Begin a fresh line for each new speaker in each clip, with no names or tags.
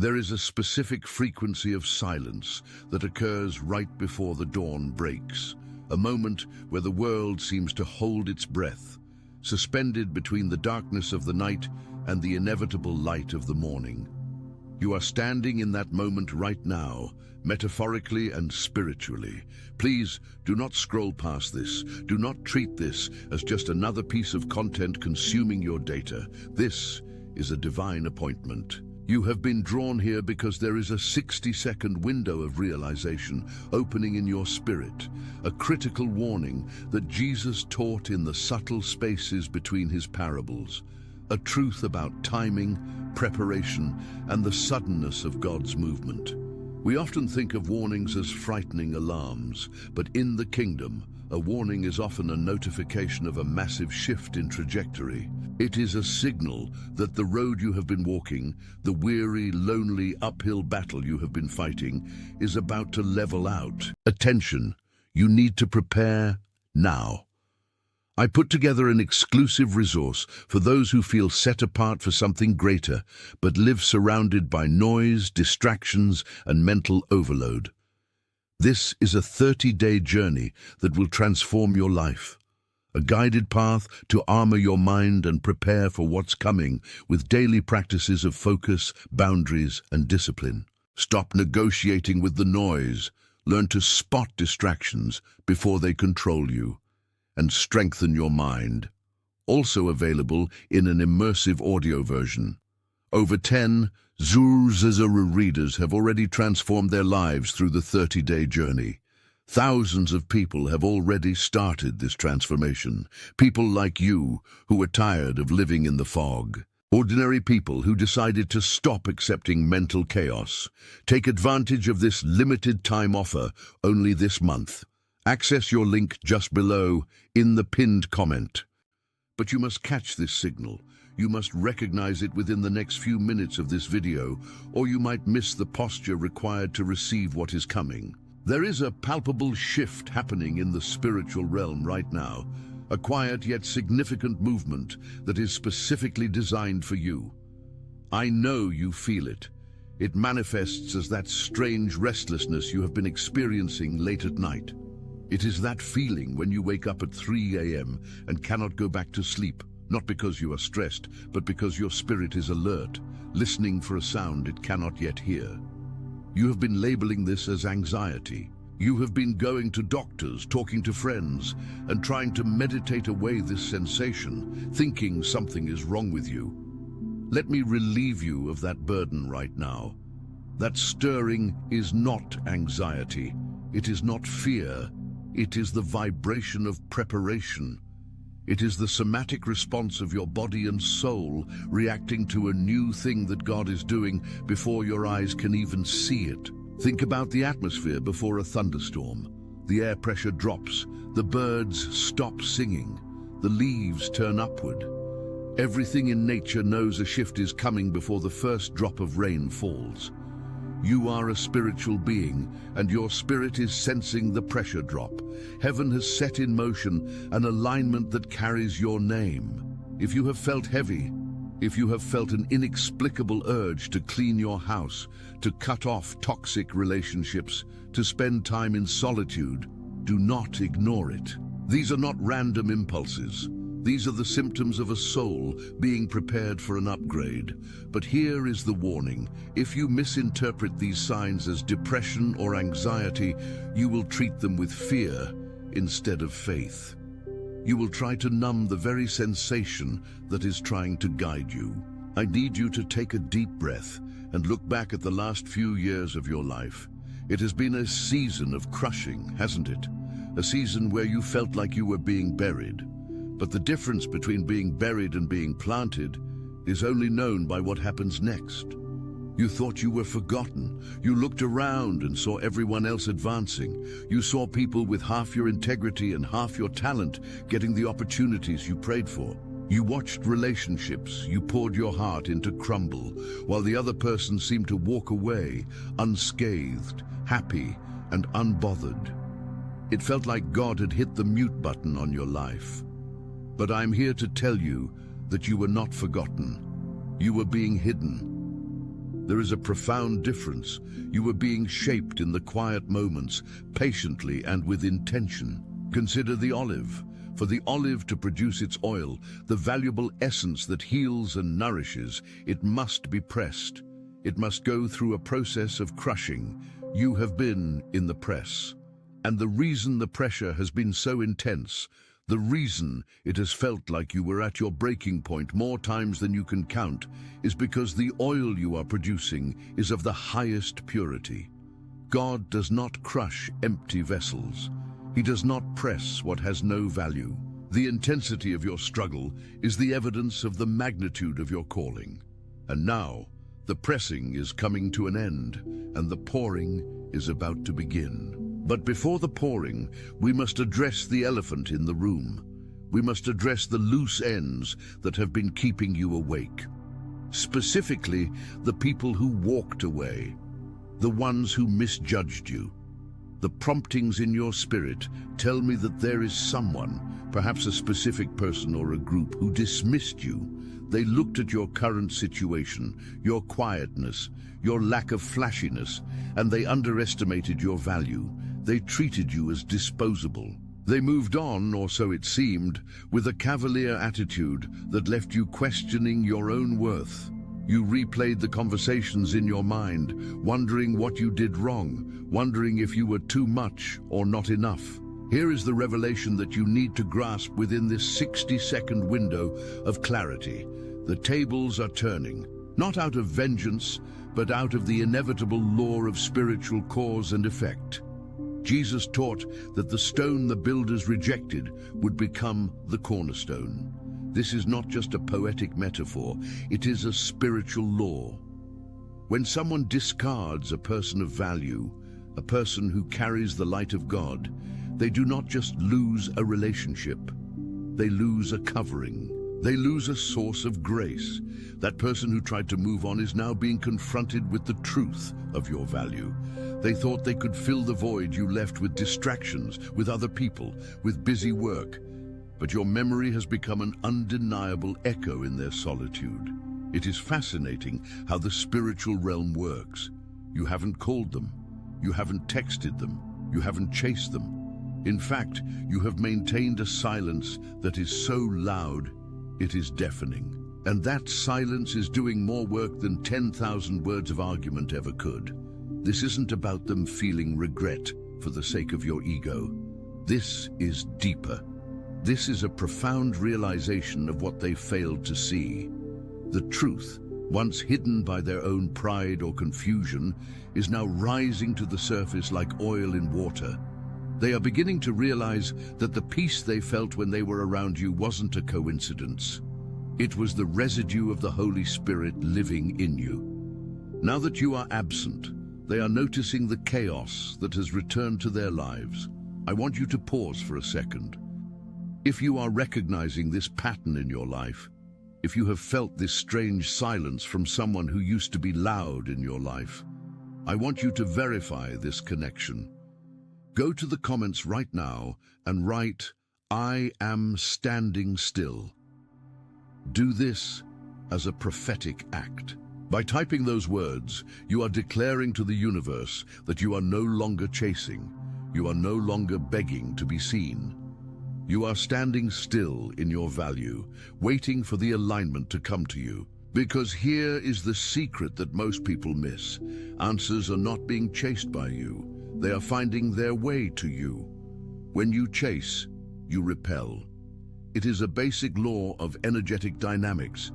There is a specific frequency of silence that occurs right before the dawn breaks, a moment where the world seems to hold its breath, suspended between the darkness of the night and the inevitable light of the morning. You are standing in that moment right now, metaphorically and spiritually. Please do not scroll past this. Do not treat this as just another piece of content consuming your data. This is a divine appointment. You have been drawn here because there is a 60-second window of realization opening in your spirit, a critical warning that Jesus taught in the subtle spaces between his parables, a truth about timing, preparation, and the suddenness of God's movement. We often think of warnings as frightening alarms, but in the kingdom, a warning is often a notification of a massive shift in trajectory. It is a signal that the road you have been walking, the weary, lonely, uphill battle you have been fighting, is about to level out. Attention, you need to prepare now. I put together an exclusive resource for those who feel set apart for something greater, but live surrounded by noise, distractions, and mental overload. This is a 30-day journey that will transform your life. A guided path to armor your mind and prepare for what's coming with daily practices of focus, boundaries, and discipline. Stop negotiating with the noise. Learn to spot distractions before they control you, and strengthen your mind. Also available in an immersive audio version. Over 10 Zuru readers have already transformed their lives through the 30-day journey. Thousands of people have already started this transformation. People like you who are tired of living in the fog. Ordinary people who decided to stop accepting mental chaos. Take advantage of this limited time offer only this month. Access your link just below in the pinned comment. But you must catch this signal. You must recognize it within the next few minutes of this video, or you might miss the posture required to receive what is coming. There is a palpable shift happening in the spiritual realm right now, a quiet yet significant movement that is specifically designed for you. I know you feel it. It manifests as that strange restlessness you have been experiencing late at night. It is that feeling when you wake up at 3 a.m. and cannot go back to sleep, not because you are stressed, but because your spirit is alert, listening for a sound it cannot yet hear. You have been labeling this as anxiety. You have been going to doctors, talking to friends, and trying to meditate away this sensation, thinking something is wrong with you. Let me relieve you of that burden right now. That stirring is not anxiety. It is not fear. It is the vibration of preparation. It is the somatic response of your body and soul reacting to a new thing that God is doing before your eyes can even see it. Think about the atmosphere before a thunderstorm. The air pressure drops, the birds stop singing, the leaves turn upward. Everything in nature knows a shift is coming before the first drop of rain falls. You are a spiritual being, and your spirit is sensing the pressure drop. Heaven has set in motion an alignment that carries your name. If you have felt heavy, if you have felt an inexplicable urge to clean your house, to cut off toxic relationships, to spend time in solitude, do not ignore it. These are not random impulses. These are the symptoms of a soul being prepared for an upgrade. But here is the warning. If you misinterpret these signs as depression or anxiety, you will treat them with fear instead of faith. You will try to numb the very sensation that is trying to guide you. I need you to take a deep breath and look back at the last few years of your life. It has been a season of crushing, hasn't it? A season where you felt like you were being buried. But the difference between being buried and being planted is only known by what happens next. You thought you were forgotten. You looked around and saw everyone else advancing. You saw people with half your integrity and half your talent getting the opportunities you prayed for. You watched relationships you poured your heart into crumble, while the other person seemed to walk away, unscathed, happy, and unbothered. It felt like God had hit the mute button on your life. But I'm here to tell you that you were not forgotten. You were being hidden. There is a profound difference. You were being shaped in the quiet moments, patiently and with intention. Consider the olive. For the olive to produce its oil, the valuable essence that heals and nourishes, it must be pressed. It must go through a process of crushing. You have been in the press. And the reason the pressure has been so intense, the reason it has felt like you were at your breaking point more times than you can count, is because the oil you are producing is of the highest purity. God does not crush empty vessels. He does not press what has no value. The intensity of your struggle is the evidence of the magnitude of your calling. And now, the pressing is coming to an end, and the pouring is about to begin. But before the pouring, we must address the elephant in the room. We must address the loose ends that have been keeping you awake. Specifically, the people who walked away, the ones who misjudged you. The promptings in your spirit tell me that there is someone, perhaps a specific person or a group, who dismissed you. They looked at your current situation, your quietness, your lack of flashiness, and they underestimated your value. They treated you as disposable. They moved on, or so it seemed, with a cavalier attitude that left you questioning your own worth. You replayed the conversations in your mind, wondering what you did wrong, wondering if you were too much or not enough. Here is the revelation that you need to grasp within this 60-second window of clarity. The tables are turning, not out of vengeance, but out of the inevitable law of spiritual cause and effect. Jesus taught that the stone the builders rejected would become the cornerstone. This is not just a poetic metaphor, it is a spiritual law. When someone discards a person of value, a person who carries the light of God, they do not just lose a relationship, they lose a covering. They lose a source of grace. That person who tried to move on is now being confronted with the truth of your value. They thought they could fill the void you left with distractions, with other people, with busy work. But your memory has become an undeniable echo in their solitude. It is fascinating how the spiritual realm works. You haven't called them. You haven't texted them. You haven't chased them. In fact, you have maintained a silence that is so loud, it is deafening. And that silence is doing more work than 10,000 words of argument ever could. This isn't about them feeling regret for the sake of your ego. This is deeper. This is a profound realization of what they failed to see. The truth, once hidden by their own pride or confusion, is now rising to the surface like oil in water. They are beginning to realize that the peace they felt when they were around you wasn't a coincidence. It was the residue of the Holy Spirit living in you. Now that you are absent, they are noticing the chaos that has returned to their lives. I want you to pause for a second. If you are recognizing this pattern in your life, if you have felt this strange silence from someone who used to be loud in your life, I want you to verify this connection. Go to the comments right now and write, "I am standing still." Do this as a prophetic act. By typing those words, you are declaring to the universe that you are no longer chasing. You are no longer begging to be seen. You are standing still in your value, waiting for the alignment to come to you. Because here is the secret that most people miss. Answers are not being chased by you. They are finding their way to you. When you chase, you repel. It is a basic law of energetic dynamics.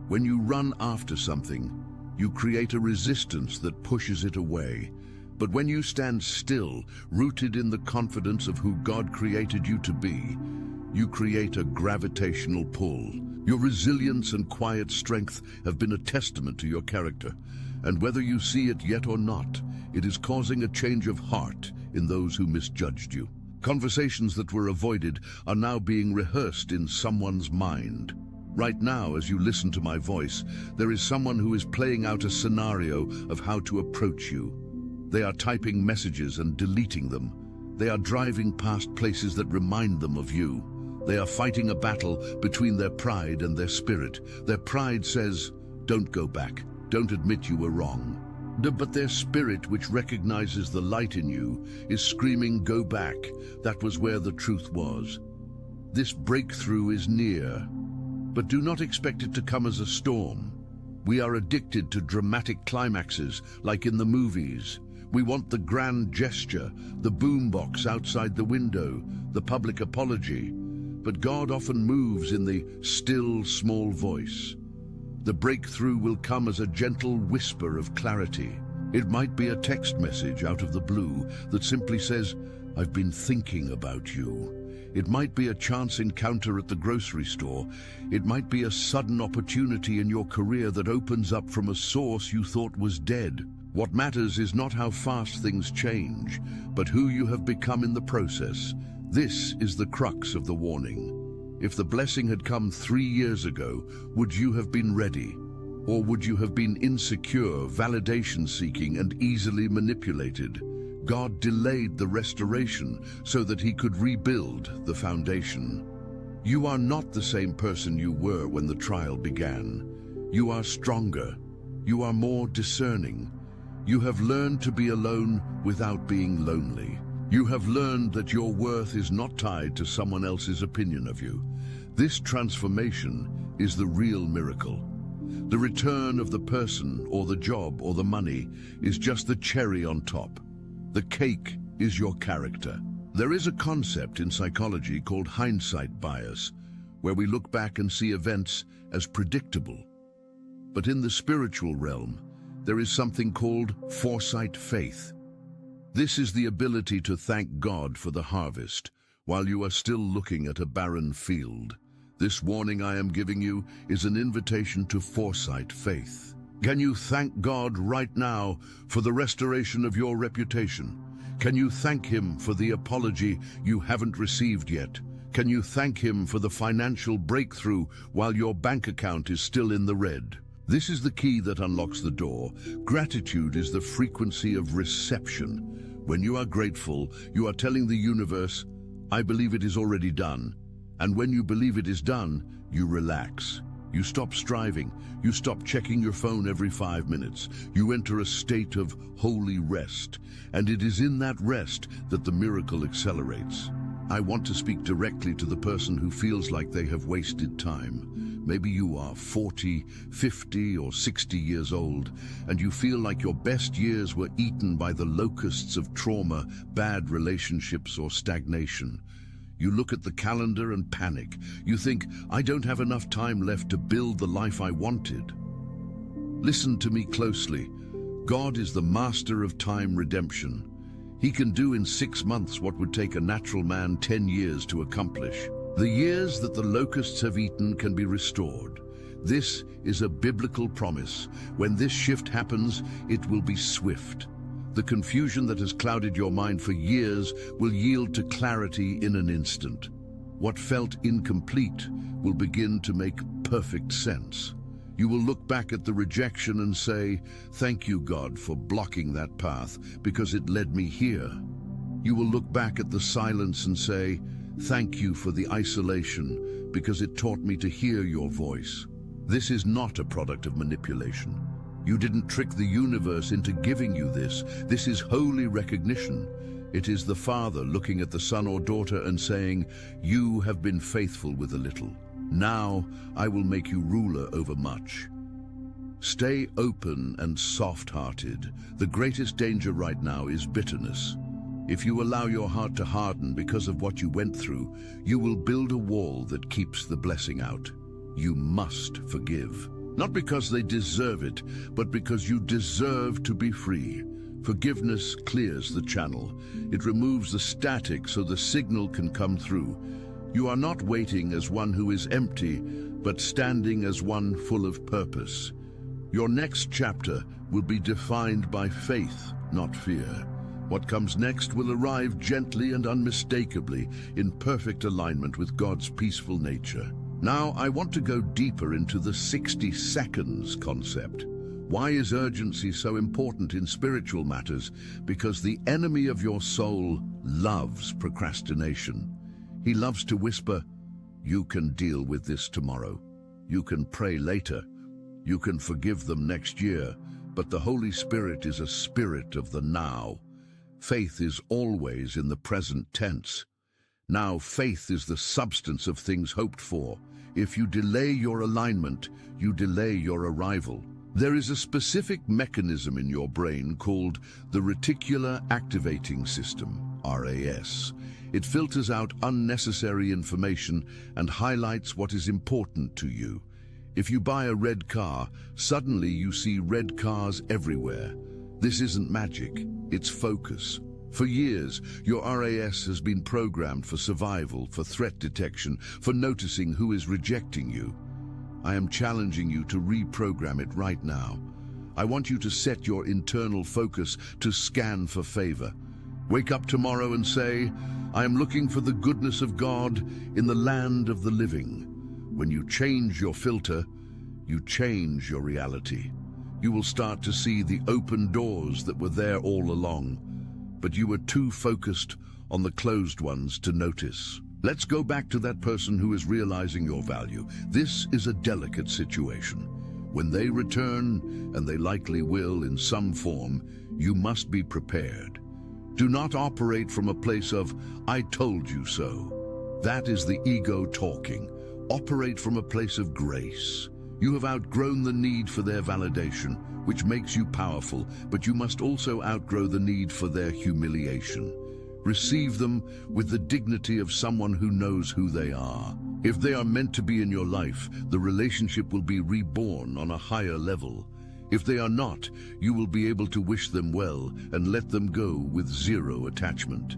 When you run after something, you create a resistance that pushes it away. But when you stand still, rooted in the confidence of who God created you to be, you create a gravitational pull. Your resilience and quiet strength have been a testament to your character. And whether you see it yet or not, it is causing a change of heart in those who misjudged you. Conversations that were avoided are now being rehearsed in someone's mind. Right now, as you listen to my voice, there is someone who is playing out a scenario of how to approach you. They are typing messages and deleting them. They are driving past places that remind them of you. They are fighting a battle between their pride and their spirit. Their pride says, "Don't go back." don't admit you were wrong. But their spirit, which recognizes the light in you, is screaming, "Go back. That was where the truth was." This breakthrough is near, but do not expect it to come as a storm. We are addicted to dramatic climaxes, like in the movies. We want the grand gesture, the boombox outside the window, the public apology. But God often moves in the still, small voice. The breakthrough will come as a gentle whisper of clarity. It might be a text message out of the blue that simply says, "I've been thinking about you." It might be a chance encounter at the grocery store. It might be a sudden opportunity in your career that opens up from a source you thought was dead. What matters is not how fast things change, but who you have become in the process. This is the crux of the warning. If the blessing had come 3 years ago, would you have been ready? Or would you have been insecure, validation-seeking, and easily manipulated? God delayed the restoration so that he could rebuild the foundation. You are not the same person you were when the trial began. You are stronger. You are more discerning. You have learned to be alone without being lonely. You have learned that your worth is not tied to someone else's opinion of you. This transformation is the real miracle. The return of the person or the job or the money is just the cherry on top. The cake is your character. There is a concept in psychology called hindsight bias, where we look back and see events as predictable. But in the spiritual realm, there is something called foresight faith. This is the ability to thank God for the harvest while you are still looking at a barren field. This warning I am giving you is an invitation to foresight faith. Can you thank God right now for the restoration of your reputation? Can you thank him for the apology you haven't received yet? Can you thank him for the financial breakthrough while your bank account is still in the red? This is the key that unlocks the door. Gratitude is the frequency of reception. When you are grateful, you are telling the universe, "I believe it is already done." And when you believe it is done, you relax. You stop striving. You stop checking your phone every 5 minutes. You enter a state of holy rest. And it is in that rest that the miracle accelerates. I want to speak directly to the person who feels like they have wasted time. Maybe you are 40, 50, or 60 years old, and you feel like your best years were eaten by the locusts of trauma, bad relationships, or stagnation. You look at the calendar and panic. You think, "I don't have enough time left to build the life I wanted." Listen to me closely. God is the master of time redemption. He can do in 6 months what would take a natural man 10 years to accomplish. The years that the locusts have eaten can be restored. This is a biblical promise. When this shift happens, it will be swift. The confusion that has clouded your mind for years will yield to clarity in an instant. What felt incomplete will begin to make perfect sense. You will look back at the rejection and say, "Thank you, God, for blocking that path, because it led me here." You will look back at the silence and say, "Thank you for the isolation, because it taught me to hear your voice." This is not a product of manipulation. You didn't trick the universe into giving you this. This is holy recognition. It is the Father looking at the son or daughter and saying, "You have been faithful with a little. Now I will make you ruler over much." Stay open and soft-hearted. The greatest danger right now is bitterness. If you allow your heart to harden because of what you went through, you will build a wall that keeps the blessing out. You must forgive. Not because they deserve it, but because you deserve to be free. Forgiveness clears the channel. It removes the static so the signal can come through. You are not waiting as one who is empty, but standing as one full of purpose. Your next chapter will be defined by faith, not fear. What comes next will arrive gently and unmistakably, in perfect alignment with God's peaceful nature. Now, I want to go deeper into the 60 seconds concept. Why is urgency so important in spiritual matters? Because the enemy of your soul loves procrastination. He loves to whisper, "You can deal with this tomorrow. You can pray later. You can forgive them next year, but the Holy Spirit is a spirit of the now. Faith is always in the present tense. Now faith is the substance of things hoped for. If you delay your alignment, you delay your arrival. There is a specific mechanism in your brain called the reticular activating system, RAS. It filters out unnecessary information and highlights what is important to you. If you buy a red car, suddenly you see red cars everywhere. This isn't magic, it's focus. For years, your RAS has been programmed for survival, for threat detection, for noticing who is rejecting you. I am challenging you to reprogram it right now. I want you to set your internal focus to scan for favor. Wake up tomorrow and say, I am looking for the goodness of God in the land of the living. When you change your filter, you change your reality. You will start to see the open doors that were there all along, but you were too focused on the closed ones to notice. Let's go back to that person who is realizing your value. This is a delicate situation. When they return, and they likely will in some form, you must be prepared. Do not operate from a place of, I told you so. That is the ego talking. Operate from a place of grace. You have outgrown the need for their validation, which makes you powerful, but you must also outgrow the need for their humiliation. Receive them with the dignity of someone who knows who they are. If they are meant to be in your life, the relationship will be reborn on a higher level. If they are not, you will be able to wish them well and let them go with zero attachment.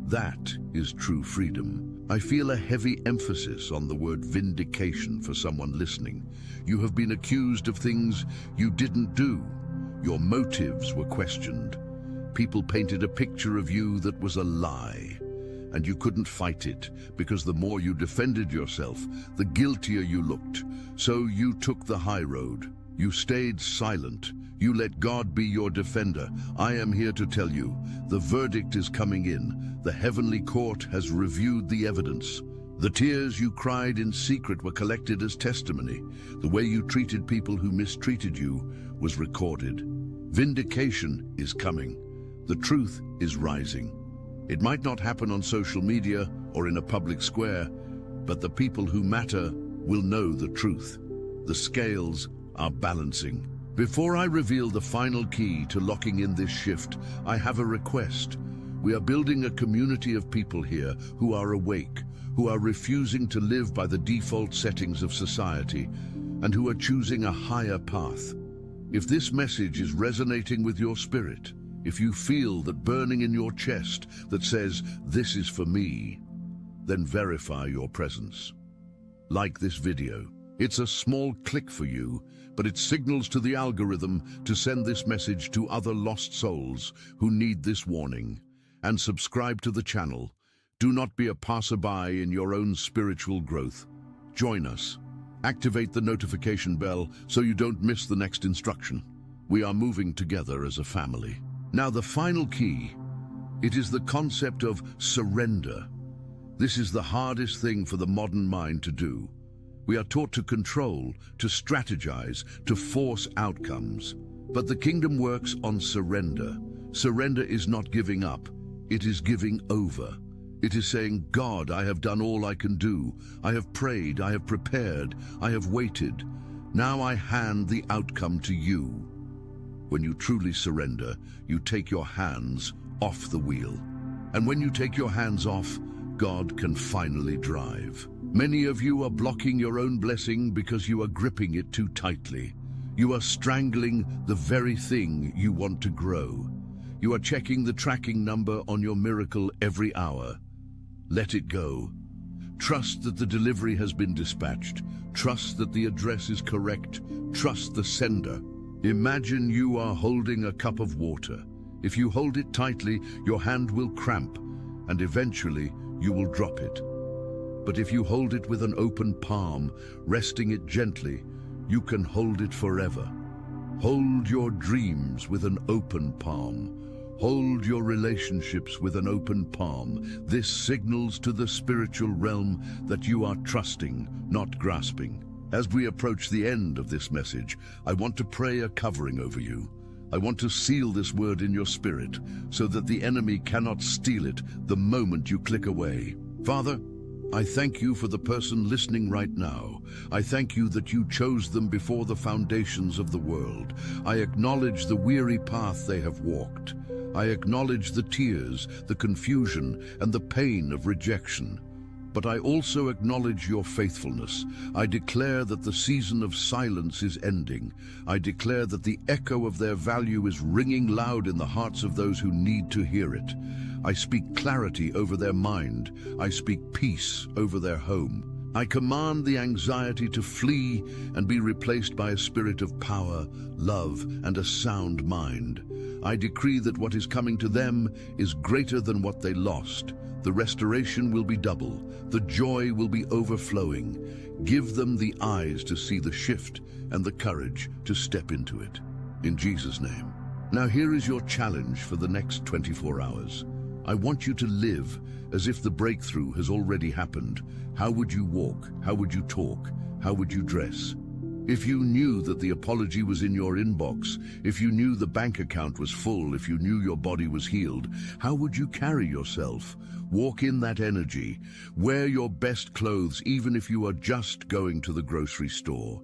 That is true freedom. I feel a heavy emphasis on the word vindication for someone listening. You have been accused of things you didn't do. Your motives were questioned. People painted a picture of you that was a lie, and you couldn't fight it because the more you defended yourself, the guiltier you looked. So you took the high road. You stayed silent. You let God be your defender. I am here to tell you, the verdict is coming in. The heavenly court has reviewed the evidence. The tears you cried in secret were collected as testimony. The way you treated people who mistreated you was recorded. Vindication is coming. The truth is rising. It might not happen on social media or in a public square, but the people who matter will know the truth. The scales are balancing. Before I reveal the final key to locking in this shift, I have a request. We are building a community of people here who are awake, who are refusing to live by the default settings of society, and who are choosing a higher path. If this message is resonating with your spirit, if you feel that burning in your chest that says, this is for me, then verify your presence. Like this video. It's a small click for you, but it signals to the algorithm to send this message to other lost souls who need this warning. And subscribe to the channel. Do not be a passerby in your own spiritual growth. Join us. Activate the notification bell so you don't miss the next instruction. We are moving together as a family. Now the final key, it is the concept of surrender. This is the hardest thing for the modern mind to do. We are taught to control, to strategize, to force outcomes. But the kingdom works on surrender. Surrender is not giving up, it is giving over. It is saying, God, I have done all I can do. I have prayed, I have prepared, I have waited. Now I hand the outcome to you. When you truly surrender, you take your hands off the wheel. And when you take your hands off, God can finally drive. Many of you are blocking your own blessing because you are gripping it too tightly. You are strangling the very thing you want to grow. You are checking the tracking number on your miracle every hour. Let it go. Trust that the delivery has been dispatched. Trust that the address is correct. Trust the sender. Imagine you are holding a cup of water. If you hold it tightly, your hand will cramp, and eventually you will drop it. But if you hold it with an open palm, resting it gently, you can hold it forever. Hold your dreams with an open palm. Hold your relationships with an open palm. This signals to the spiritual realm that you are trusting, not grasping. As we approach the end of this message, I want to pray a covering over you. I want to seal this word in your spirit so that the enemy cannot steal it the moment you click away. Father, I thank you for the person listening right now. I thank you that you chose them before the foundations of the world. I acknowledge the weary path they have walked. I acknowledge the tears, the confusion, and the pain of rejection. But I also acknowledge your faithfulness. I declare that the season of silence is ending. I declare that the echo of their value is ringing loud in the hearts of those who need to hear it. I speak clarity over their mind. I speak peace over their home. I command the anxiety to flee and be replaced by a spirit of power, love, and a sound mind. I decree that what is coming to them is greater than what they lost. The restoration will be double. The joy will be overflowing. Give them the eyes to see the shift and the courage to step into it. In Jesus' name. Now here is your challenge for the next 24 hours. I want you to live as if the breakthrough has already happened. How would you walk? How would you talk? How would you dress? If you knew that the apology was in your inbox, if you knew the bank account was full, if you knew your body was healed, how would you carry yourself? Walk in that energy. Wear your best clothes even if you are just going to the grocery store.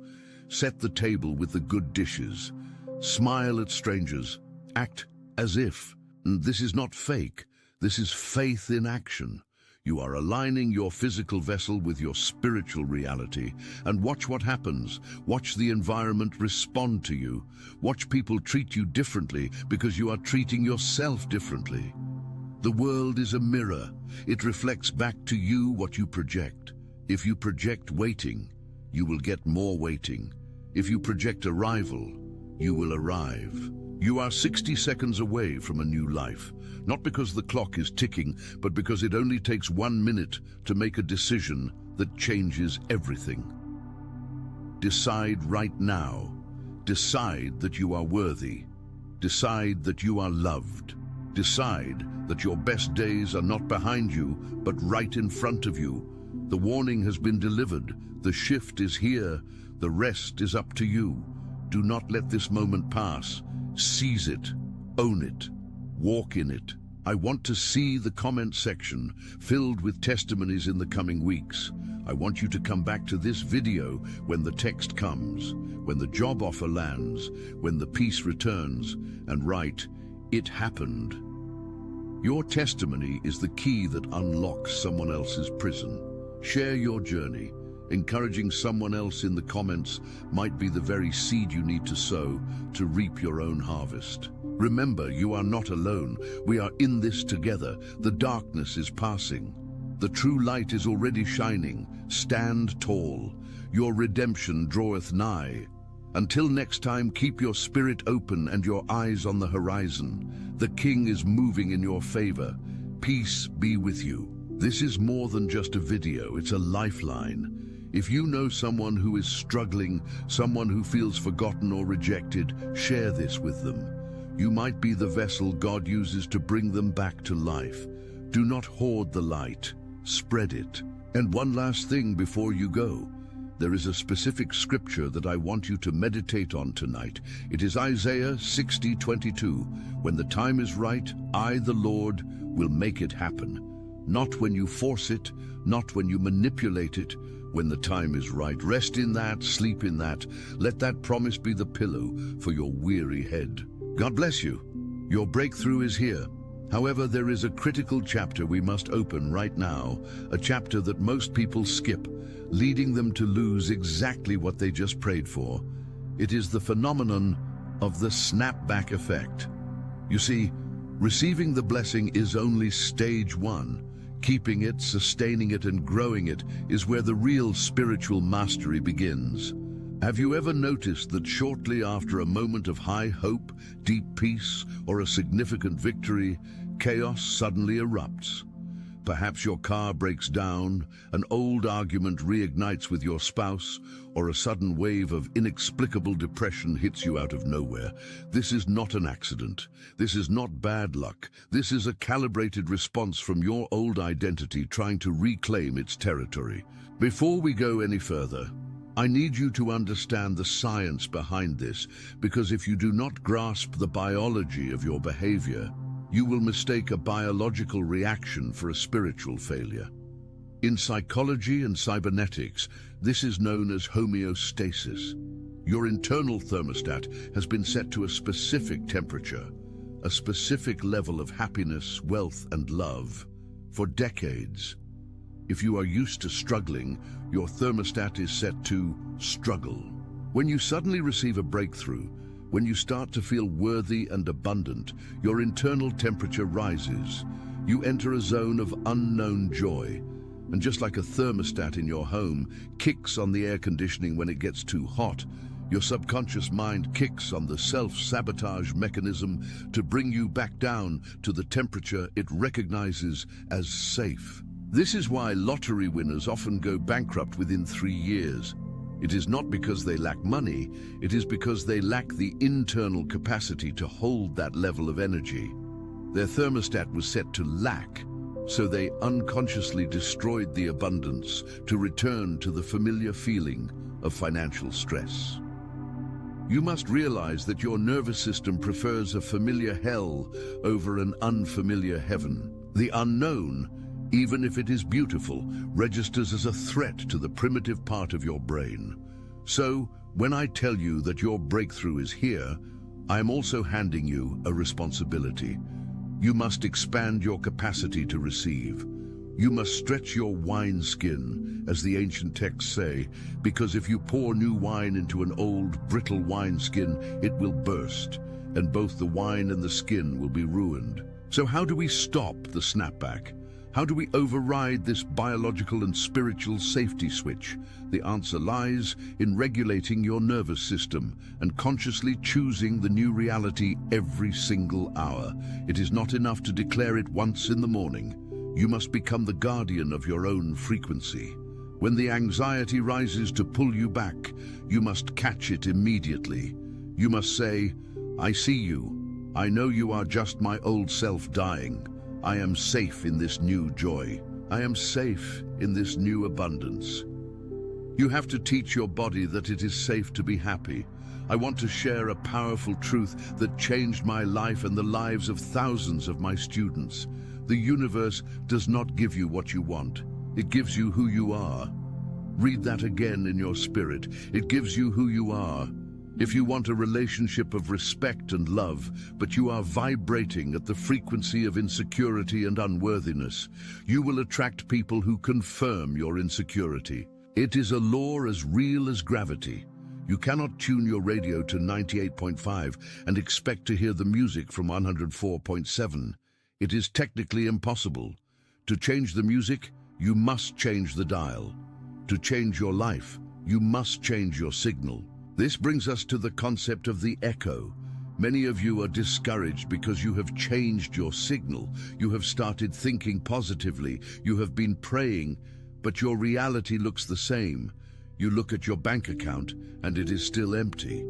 Set the table with the good dishes. Smile at strangers. Act as if. And this is not fake. This is faith in action. You are aligning your physical vessel with your spiritual reality. And watch what happens. Watch the environment respond to you. Watch people treat you differently because you are treating yourself differently. The world is a mirror. It reflects back to you what you project. If you project waiting, you will get more waiting. If you project arrival, you will arrive. You are 60 seconds away from a new life, not because the clock is ticking, but because it only takes 1 minute to make a decision that changes everything. Decide right now. Decide that you are worthy. Decide that you are loved. Decide that your best days are not behind you, but right in front of you. The warning has been delivered. The shift is here. The rest is up to you. Do not let this moment pass. Seize it. Own it. Walk in it. I want to see the comment section filled with testimonies in the coming weeks. I want you to come back to this video when the text comes, when the job offer lands, when the peace returns, and write, "It happened." Your testimony is the key that unlocks someone else's prison. Share your journey. Encouraging someone else in the comments might be the very seed you need to sow to reap your own harvest. Remember, you are not alone. We are in this together. The darkness is passing. The true light is already shining. Stand tall. Your redemption draweth nigh. Until next time, keep your spirit open and your eyes on the horizon. The King is moving in your favor. Peace be with you. This is more than just a video, it's a lifeline. If you know someone who is struggling, someone who feels forgotten or rejected, share this with them. You might be the vessel God uses to bring them back to life. Do not hoard the light, spread it. And one last thing before you go. There is a specific scripture that I want you to meditate on tonight. It is Isaiah 60:22. When the time is right, I, the Lord, will make it happen. Not when you force it, not when you manipulate it. When the time is right, rest in that, sleep in that. Let that promise be the pillow for your weary head. God bless you. Your breakthrough is here. However, there is a critical chapter we must open right now, a chapter that most people skip, leading them to lose exactly what they just prayed for. It is the phenomenon of the snapback effect. You see, receiving the blessing is only stage one. Keeping it, sustaining it, and growing it is where the real spiritual mastery begins. Have you ever noticed that shortly after a moment of high hope, deep peace, or a significant victory, chaos suddenly erupts? Perhaps your car breaks down, an old argument reignites with your spouse, or a sudden wave of inexplicable depression hits you out of nowhere. This is not an accident. This is not bad luck. This is a calibrated response from your old identity trying to reclaim its territory. Before we go any further, I need you to understand the science behind this, because if you do not grasp the biology of your behavior, you will mistake a biological reaction for a spiritual failure. In psychology and cybernetics, this is known as homeostasis. Your internal thermostat has been set to a specific temperature, a specific level of happiness, wealth, and love for decades. If you are used to struggling, your thermostat is set to struggle. When you suddenly receive a breakthrough, when you start to feel worthy and abundant, your internal temperature rises. You enter a zone of unknown joy. And just like a thermostat in your home kicks on the air conditioning when it gets too hot, your subconscious mind kicks on the self-sabotage mechanism to bring you back down to the temperature it recognizes as safe. This is why lottery winners often go bankrupt within 3 years. It is not because they lack money, it is because they lack the internal capacity to hold that level of energy. Their thermostat was set to lack, so they unconsciously destroyed the abundance to return to the familiar feeling of financial stress. You must realize that your nervous system prefers a familiar hell over an unfamiliar heaven. The unknown, even if it is beautiful, registers as a threat to the primitive part of your brain. So, when I tell you that your breakthrough is here, I am also handing you a responsibility. You must expand your capacity to receive. You must stretch your wineskin, as the ancient texts say, because if you pour new wine into an old, brittle wineskin, it will burst, and both the wine and the skin will be ruined. So how do we stop the snapback? How do we override this biological and spiritual safety switch? The answer lies in regulating your nervous system and consciously choosing the new reality every single hour. It is not enough to declare it once in the morning. You must become the guardian of your own frequency. When the anxiety rises to pull you back, you must catch it immediately. You must say, "I see you. I know you are just my old self dying. I am safe in this new joy. I am safe in this new abundance." You have to teach your body that it is safe to be happy. I want to share a powerful truth that changed my life and the lives of thousands of my students. The universe does not give you what you want. It gives you who you are. Read that again in your spirit. It gives you who you are. If you want a relationship of respect and love, but you are vibrating at the frequency of insecurity and unworthiness, you will attract people who confirm your insecurity. It is a law as real as gravity. You cannot tune your radio to 98.5 and expect to hear the music from 104.7. It is technically impossible. To change the music, you must change the dial. To change your life, you must change your signal. This brings us to the concept of the echo. Many of you are discouraged because you have changed your signal. You have started thinking positively. You have been praying, but your reality looks the same. You look at your bank account and it is still empty.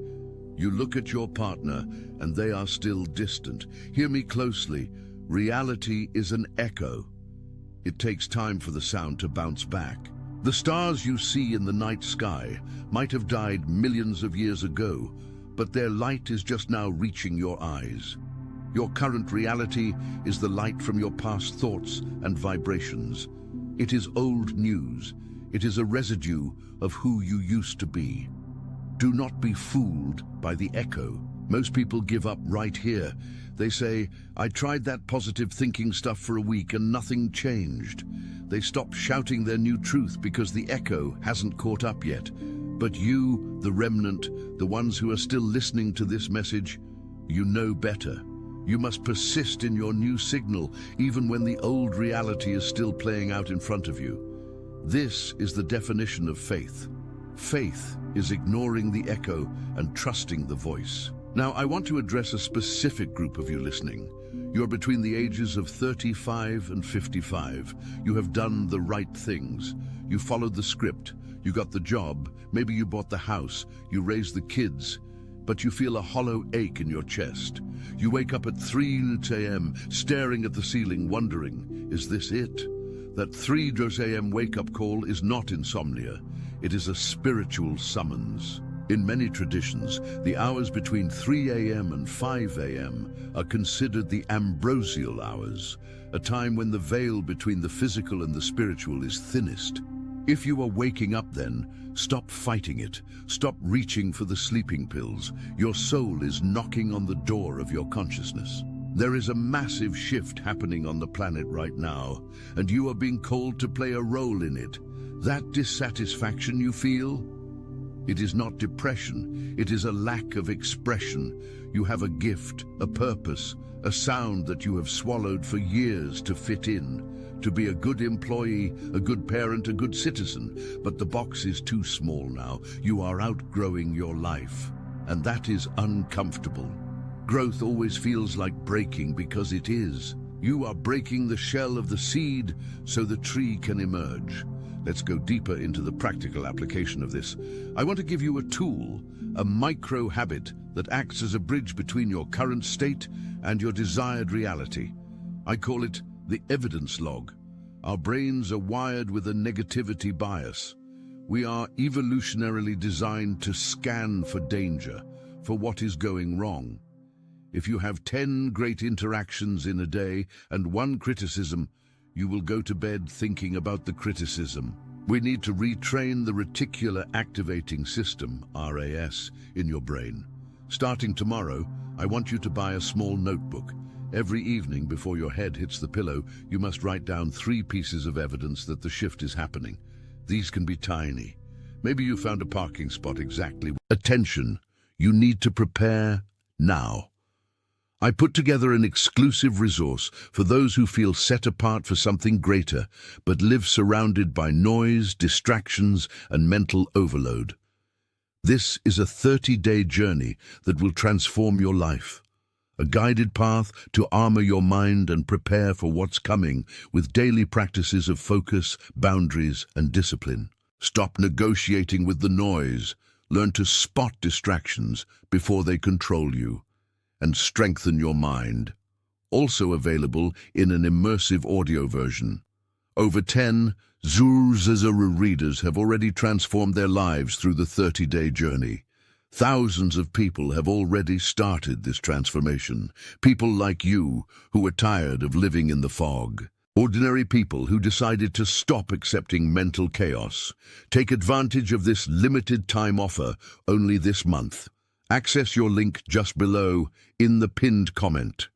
You look at your partner and they are still distant. Hear me closely. Reality is an echo. It takes time for the sound to bounce back. The stars you see in the night sky might have died millions of years ago, but their light is just now reaching your eyes. Your current reality is the light from your past thoughts and vibrations. It is old news. It is a residue of who you used to be. Do not be fooled by the echo. Most people give up right here. They say, "I tried that positive thinking stuff for a week and nothing changed." They stop shouting their new truth because the echo hasn't caught up yet. But you, the remnant, the ones who are still listening to this message, you know better. You must persist in your new signal, even when the old reality is still playing out in front of you. This is the definition of faith. Faith is ignoring the echo and trusting the voice. Now, I want to address a specific group of you listening. You're between the ages of 35 and 55. You have done the right things. You followed the script. You got the job. Maybe you bought the house. You raised the kids. But you feel a hollow ache in your chest. You wake up at 3 a.m. staring at the ceiling, wondering, is this it? That 3 a.m. wake-up call is not insomnia. It is a spiritual summons. In many traditions, the hours between 3 a.m. and 5 a.m. are considered the ambrosial hours, a time when the veil between the physical and the spiritual is thinnest. If you are waking up then, stop fighting it. Stop reaching for the sleeping pills. Your soul is knocking on the door of your consciousness. There is a massive shift happening on the planet right now, and you are being called to play a role in it. That dissatisfaction you feel? It is not depression, it is a lack of expression. You have a gift, a purpose, a sound that you have swallowed for years to fit in, to be a good employee, a good parent, a good citizen. But the box is too small now. You are outgrowing your life, and that is uncomfortable. Growth always feels like breaking because it is. You are breaking the shell of the seed so the tree can emerge. Let's go deeper into the practical application of this. I want to give you a tool, a micro habit that acts as a bridge between your current state and your desired reality. I call it the evidence log. Our brains are wired with a negativity bias. We are evolutionarily designed to scan for danger, for what is going wrong. If you have 10 great interactions in a day and 1 criticism, you will go to bed thinking about the criticism. We need to retrain the reticular activating system, RAS, in your brain. Starting tomorrow, I want you to buy a small notebook. Every evening before your head hits the pillow, you must write down 3 pieces of evidence that the shift is happening. These can be tiny. Maybe you found a parking spot exactly. Attention, you need to prepare now. I put together an exclusive resource for those who feel set apart for something greater, but live surrounded by noise, distractions, and mental overload. This is a 30-day journey that will transform your life. A guided path to armor your mind and prepare for what's coming with daily practices of focus, boundaries, and discipline. Stop negotiating with the noise. Learn to spot distractions before they control you, and strengthen your mind. Also available in an immersive audio version. Over 10 Zuru readers have already transformed their lives through the 30-day journey. Thousands of people have already started this transformation. People like you who are tired of living in the fog. Ordinary people who decided to stop accepting mental chaos. Take advantage of this limited time offer only this month. Access your link just below in the pinned comment.